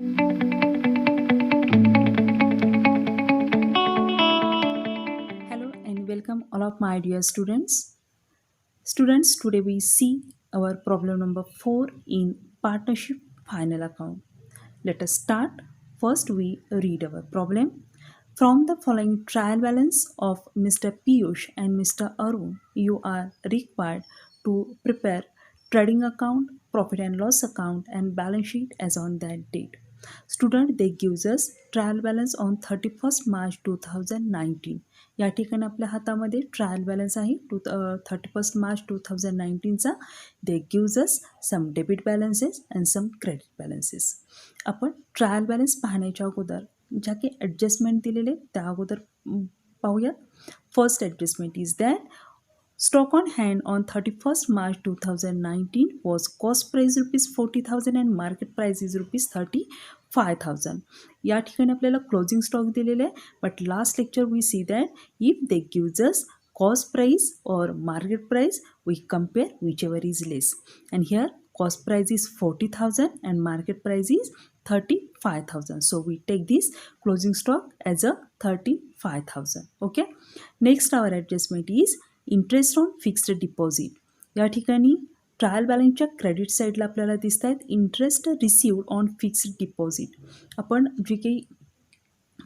Hello and welcome all of my dear students. Students, today we see our problem number 4 in partnership final account. Let us start. First we read our problem. From the following trial balance of Mr. Piyush and Mr. Arun, you are required to prepare trading account, profit and loss account and balance sheet as on that date. Student, they gives us trial balance on 31st March 2019. या ठिकाणी आपल्या हातामध्ये trial balance आहे 31st March 2019चा. They gives us some debit balances and some credit balances. आपण trial balance पाहण्याच्या अगोदर ज्या काही ॲडजस्टमेंट दिलेले त्या अगोदर पाहूया. First adjustment is that stock on hand on 31st March 2019 was cost price rupees 40,000 and market price is rupees 35,000. या ठिकाणी आपल्याला क्लोजिंग स्टॉक दिलेले आहे. But last lecture we see that if they gives us cost price or market price, we compare whichever is less. And here cost price is 40,000 and market price is 35,000. So we take this closing stock as a 35,000. Okay. Next our adjustment is interest on fixed deposit. या ठिकाणी trial बॅलन्सच्या credit साईडला आपल्याला दिसत आहेत interest received on fixed deposit. आपण जे काही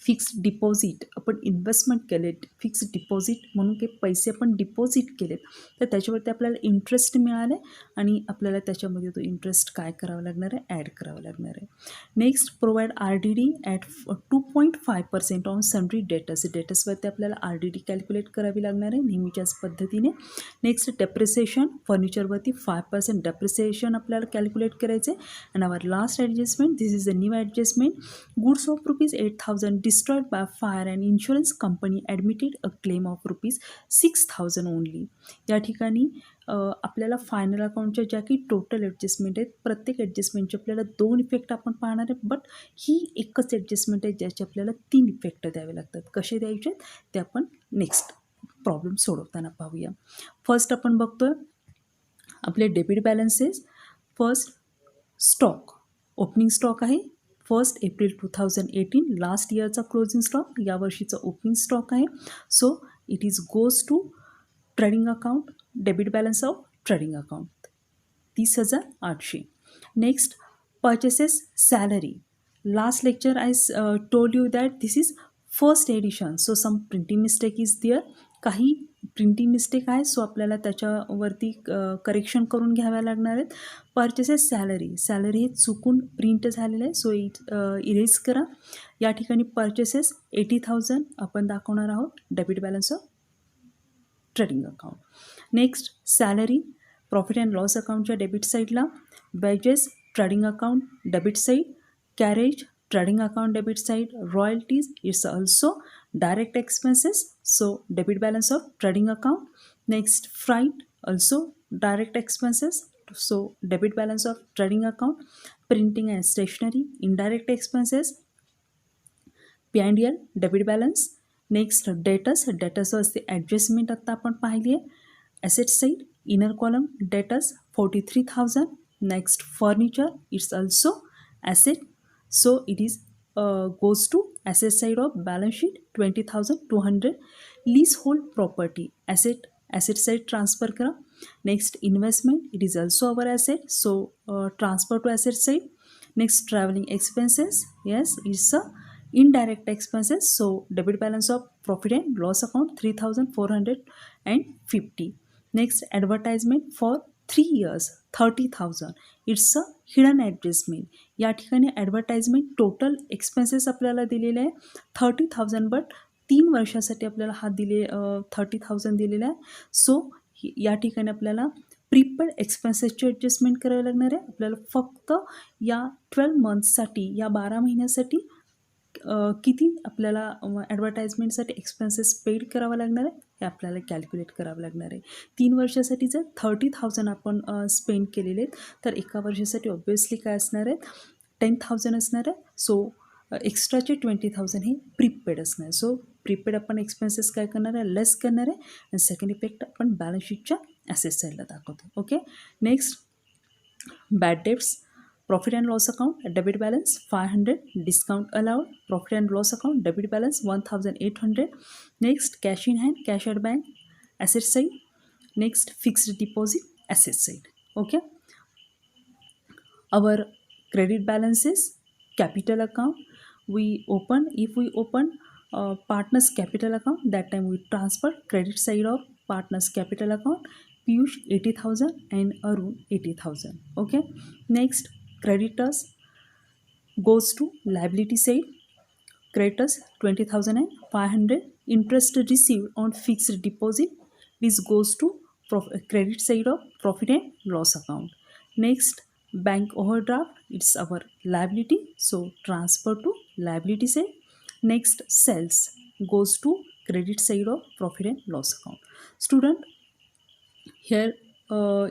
fixed deposit आपण इन्व्हेस्टमेंट केलेत, फिक्स्ड डिपॉझिट म्हणून काही पैसे आपण डिपॉझिट केलेत तर त्याच्यावरती आपल्याला इंटरेस्ट मिळाले आणि आपल्याला त्याच्यामध्ये तो इंटरेस्ट काय करावा लागणार आहे, ॲड करावा लागणार आहे. Next provide RDD at 2.5% on sundry debtors. डेटर्सवरती आपल्याला RDD कॅल्क्युलेट करावी लागणार आहे नेहमीच्याच पद्धतीने. नेक्स्ट डेप्रिसिएशन फर्निचरवरती 5% डेप्रिसिएशन आपल्याला कॅल्क्युलेट करायचे. And our last adjustment, this is a new adjustment. Goods of rupees 8,000 destroyed by fire and insurance company admitted a claim of rupees 6,000 only. या ठिकाणी आपल्याला फायनल अकाउंटच्या ज्या काही टोटल ॲडजस्टमेंट आहेत प्रत्येक ॲडजस्टमेंटचे आपल्याला 2 इफेक्ट आपण पाहणार आहे. बट ही एकच ॲडजस्टमेंट आहे ज्याचे आपल्याला 3 इफेक्ट द्यावे लागतात. कसे द्यायचे आहेत ते आपण नेक्स्ट प्रॉब्लेम सोडवताना पाहूया. फर्स्ट आपण बघतोय आपले debit balances. First stock, opening stock आहे 1 एप्रिल 2018. लास्ट इयरचा क्लोजिंग स्टॉक, यावर्षीचा ओपनिंग स्टॉक आहे. So it is goes to trading account, debit balance of trading account 30,800. Next purchases salary. Last lecture I told you that this is first edition, so some printing mistake is there. काही printing mistake आहे so आपल्याला त्याच्यावरती correction करून घ्याव्या लागणार आहेत. Purchases salary, salary हे चुकून प्रिंट झालेलं आहे सो इरेज करा. या ठिकाणी परचेसेस 80,000 आपण दाखवणार आहोत debit balance of trading account. Next salary profit and loss अकाउंटच्या डेबिट साईडला, wages trading account debit side, carriage trading account debit side, royalties is also direct expenses, so debit balance of trading account. Next freight also direct expenses, so debit balance of trading account. Printing and stationery indirect expenses, P&L debit balance. Next debtors, debtors was the adjustment आता आपण पाहिली आहे. Asset side inner column debtors 43,000. Next furniture, it's also asset, so it is goes to asset side of balance sheet 20,200. Leasehold property asset side transfer करा. Next investment, it is also our asset, so transfer to asset side. Next traveling expenses, yes, it's a indirect expenses, so debit balance of profit and loss account 3,450. Next advertisement for 3 years 30,000, it's a hidden adjustment. या ठिकाणी advertisement total expenses आपल्याला दिलेले आहे 30,000, but 3 वर्षासाठी आपल्याला हा 30,000 दिलेला आहे. सो या ठिकाणी आपल्याला प्रीपेड एक्सपेन्सेसची ॲडजस्टमेंट करावी लागणार आहे. आपल्याला फक्त या 12 मंथसाठी, या 12 महिन्यासाठी किती आपल्याला ॲडव्हर्टाइजमेंटसाठी एक्सपेन्सेस पेड करावा लागणार आहे हे आपल्याला कॅल्क्युलेट करावं लागणार आहे. 3 वर्षासाठी जर 30,000 आपण स्पेंड केलेले आहेत तर एका वर्षासाठी ऑब्व्हियसली काय असणार आहे 10,000 असणार आहे. सो एक्स्ट्राचे 20,000 हे प्रीपेड असणार आहे. सो प्रीपेड आपण एक्सपेन्सेस काय करणार आहे, लेस करणार आहे. आणि सेकंड इफेक्ट आपण बॅलन्स शीटच्या ॲसेट साईडला दाखवतो. Okay. Next bad debts, Profit and loss account, debit balance 500, discount allowed, profit and loss account, debit balance 1800. Next, cash in hand, cash at bank, asset side. Next, fixed deposit, asset side. Okay. Our credit balances, capital account, if we open partners capital account, that time we transfer credit side of partners capital account, Piyush 80,000 and Arun 80,000. Okay. Next, creditors goes to liability side, creditors 20,500. Interest received on fixed deposit, this goes to credit side of profit and loss account. Next, bank overdraft, it's our liability, so transfer to liability side. Next, sales goes to credit side of profit and loss account. Student, here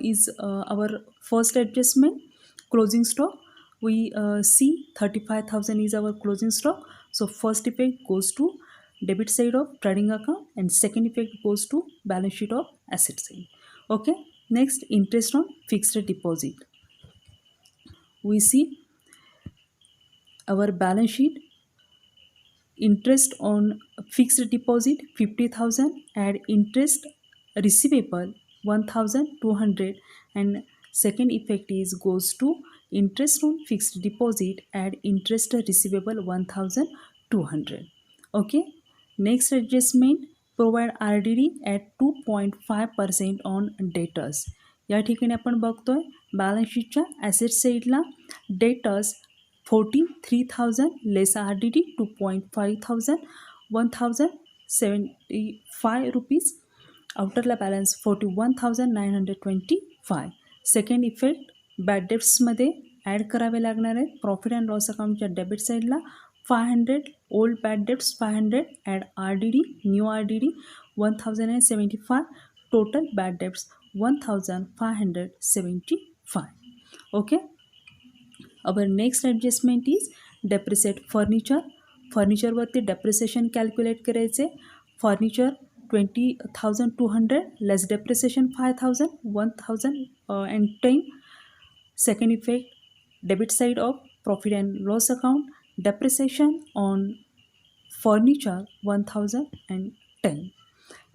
is our first adjustment, closing stock. We see 35,000 is our closing stock. So first effect goes to debit side of trading account and second effect goes to balance sheet of asset side. Okay. Next, interest on fixed deposit. We see our balance sheet, interest on fixed deposit 50,000, add interest receivable 1,200, and second effect is goes to interest on fixed deposit, add interest receivable 1,200. Okay. Next adjustment, provide RDD at 2.5% on debtors. या ठिकाणी आपण बघतोय balance शीटच्या asset साईडला debtors 43,000 less RDD 2.5,000, 1,075 rupees. आउटरला balance 41,925. Second effect, bad डेट्समध्ये add करावे लागणार आहेत. प्रॉफिट अँड लॉस अकाउंटच्या डेबिट साईडला 500, old bad debts 500, add RDD, new RDD 1,075, total bad debts 1,575. Okay. Our next adjustment is depreciate furniture. फर्निचरवरती depreciation calculate करायचे. Furniture 20,200 less depreciation 5,000, 1,010. Second effect, debit side of profit and loss account, depreciation on furniture 1,010.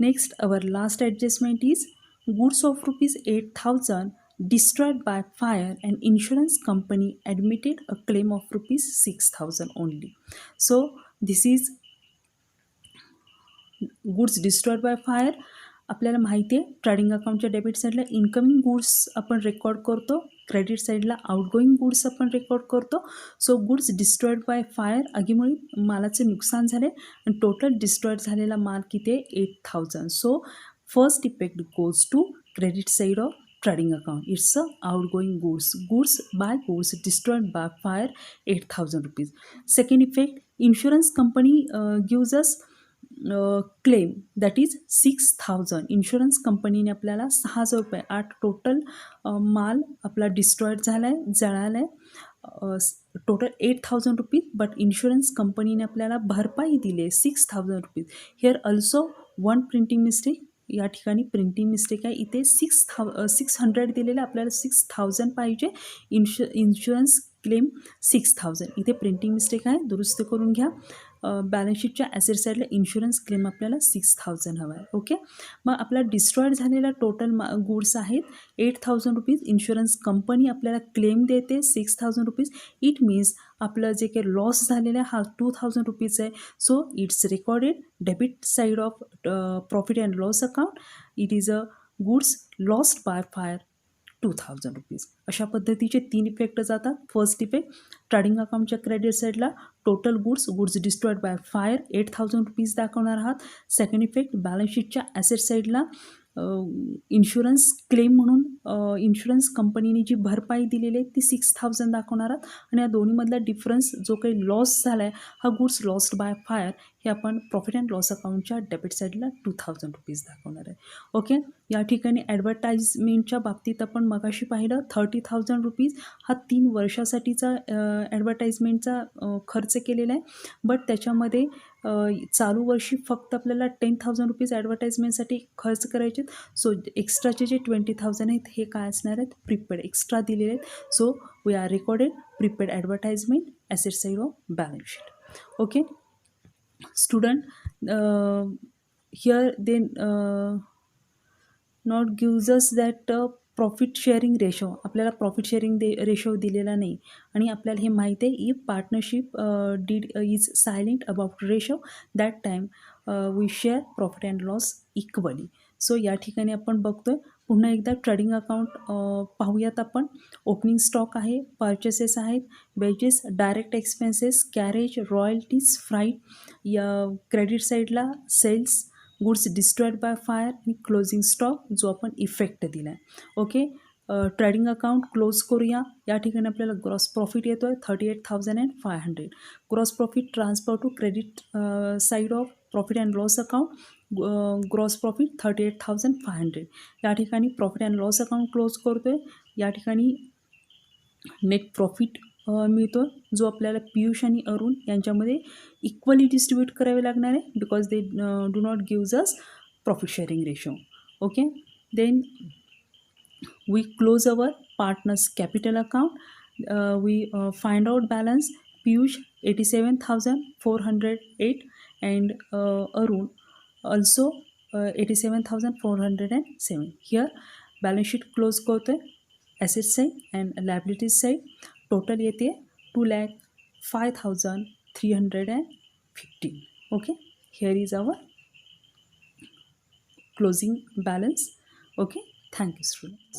Next, our last adjustment is goods of rupees 8,000 destroyed by fire and insurance company admitted a claim of rupees 6,000 only. So this is goods destroyed by fire. आपल्याला माहिती आहे trading अकाउंटच्या debit साईडला incoming goods आपण record करतो, credit साईडला outgoing goods आपण record करतो. So goods destroyed by fire, आगीमुळे मालाचे नुकसान झाले आणि टोटल डिस्ट्रॉयड झालेला माल किती आहे 8,000. So first effect goes to credit side of trading account. It's a outgoing goods destroyed by fire 8,000 rupees. Second effect, insurance company gives us claim that is 6,000. Insurance कंपनीने आपल्याला 6,000 रुपये, 8 टोटल माल आपला destroyed झाला आहे, जळाला आहे, टोटल 8,000 रुपीज. बट इन्शुरन्स कंपनीने आपल्याला भरपाई दिली आहे 6,000 rupees. Here also one printing mistake, या ठिकाणी प्रिंटिंग मिस्टेक आहे. इथे 600 दिलेलं, आपल्याला 6,000 पाहिजे. इन्शुरन्स क्लेम 6,000, इथे प्रिंटिंग मिस्टेक आहे, दुरुस्त करून घ्या. बॅलन्स शीटच्या ॲसेट साईडला इन्शुरन्स क्लेम आपल्याला 6,000 हवा आहे. ओके. मग आपला डिस्ट्रॉयड झालेला टोटल गुड्स आहेत 8,000 रुपीज. इन्शुरन्स कंपनी आपल्याला क्लेम देते 6,000 रुपीज. इट मीन्स आपलं जे काही लॉस झालेला आहे हा 2,000 रुपीज आहे. So it's recorded debit side of profit and loss account. It is a goods lost by fire 2,000 rupees. अशा पद्धतीचे 3 इफेक्ट जातात. फर्स्ट इफेक्ट, ट्रेडिंग अकाउंटच्या क्रेडिट साईडला total goods destroyed by fire 8,000 rupees दाखवणार आहात. सेकंड इफेक्ट, बॅलन्स शीटच्या asset साईडला insurance claim म्हणून insurance कंपनीने जी भरपाई दिलेली आहे ती 6,000 दाखवणार आहात. आणि या दोन्हीमधला डिफरन्स जो काही लॉस झाला आहे हा गुड्स लॉस्ट बाय फायर हे आपण प्रॉफिट अँड लॉस अकाउंटच्या डेबिट साईडला 2000 रुपीज दाखवणार आहे. ओके, या ठिकाणी ॲडव्हर्टाईजमेंटच्या बाबतीत आपण मगाशी पाहिलं 30,000 रुपीज हा 3 वर्षासाठीचा ॲडव्हर्टाईजमेंटचा खर्च केलेला आहे. बट त्याच्यामध्ये चालू वर्षी फक्त आपल्याला 10,000 रुपीज ॲडव्हर्टाईजमेंटसाठी खर्च करायचे. सो एक्स्ट्राचे जे 20,000 आहेत हे काय असणार आहेत, प्रीपेड एक्स्ट्रा दिलेले आहेत. So we are recorded prepaid advertisement asset side of balance sheet. Okay student, here they not gives us that profit sharing ratio, आपल्याला प्रॉफिट शेअरिंग रेशो दिलेला नाही आणि आपल्याला हे माहीत आहे if partnership deed is silent about ratio that time we share profit and loss equally. So या ठिकाणी आपण बघतोय पुन्हा एकदा ट्रेडिंग अकाउंट पाहूयात आपण. ओपनिंग स्टॉक आहे, परचेसेस आहेत, wages, direct expenses, carriage, royalties, freight, या क्रेडिट साईडला sales, goods destroyed by fire आणि क्लोजिंग स्टॉक जो आपण इफेक्ट दिला आहे. ओके, ट्रेडिंग अकाउंट क्लोज करूया. या ठिकाणी आपल्याला ग्रॉस प्रॉफिट येतो आहे 38,500. Gross profit transfer to credit side of profit and loss account, gross profit 38,500. या ठिकाणी profit and loss account close करतो आहे. या ठिकाणी नेट प्रॉफिट मिळतो जो आपल्याला पियुष आणि अरुण यांच्यामध्ये इक्वली डिस्ट्रीब्यूट करावे लागणार आहे because they do not gives us profit sharing ratio. Okay, then we close our partners capital account. We find out balance Piyush 87,408 and Arun also 87,407. Here balance sheet close करतोय. Asset side and liabilities side total येते 2,05,315. Okay, here is our closing balance. Okay, thank you students.